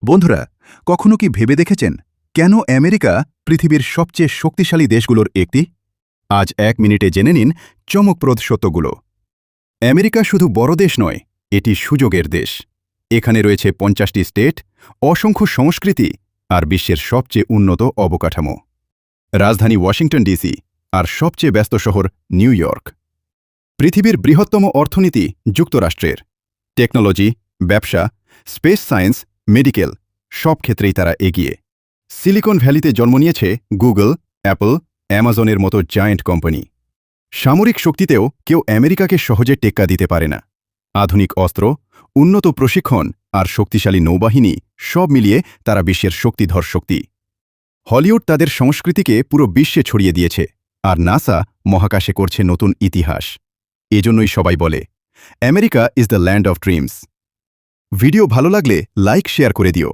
বন্ধুরা, কখনো কি ভেবে দেখেছেন কেন আমেরিকা পৃথিবীর সবচেয়ে শক্তিশালী দেশগুলোর একটি? আজ 1 মিনিটে জেনে নিন চমকপ্রদ সত্যগুলো। আমেরিকা শুধু বড় দেশ নয়, এটি সুযোগের দেশ। এখানে রয়েছে 50টি স্টেট, অসংখ্য সংস্কৃতি আর বিশ্বের সবচেয়ে উন্নত অবকাঠামো। রাজধানী ওয়াশিংটন ডিসি আর সবচেয়ে ব্যস্ত শহর নিউ ইয়র্ক। পৃথিবীর বৃহত্তম অর্থনীতি যুক্তরাষ্ট্রের। টেকনোলজি, ব্যবসা, স্পেস সায়েন্স, মেডিকেল সব ক্ষেত্রেই তারা এগিয়ে। সিলিকন ভ্যালিতে জন্ম নিয়েছে গুগল, অ্যাপল, অ্যামাজনের মতো জায়ান্ট কোম্পানি। সামরিক শক্তিতেও কেউ আমেরিকাকে সহজে টেক্কা দিতে পারে না। আধুনিক অস্ত্র, উন্নত প্রশিক্ষণ আর শক্তিশালী নৌবাহিনী সব মিলিয়ে তারা বিশ্বের শক্তিধর শক্তি। হলিউড তাদের সংস্কৃতিকে পুরো বিশ্বে ছড়িয়ে দিয়েছে, আর নাসা মহাকাশে করছে নতুন ইতিহাস। এজন্যই সবাই বলে America is the land of dreams. Video ভালো লাগলে লাইক শেয়ার করে দিও।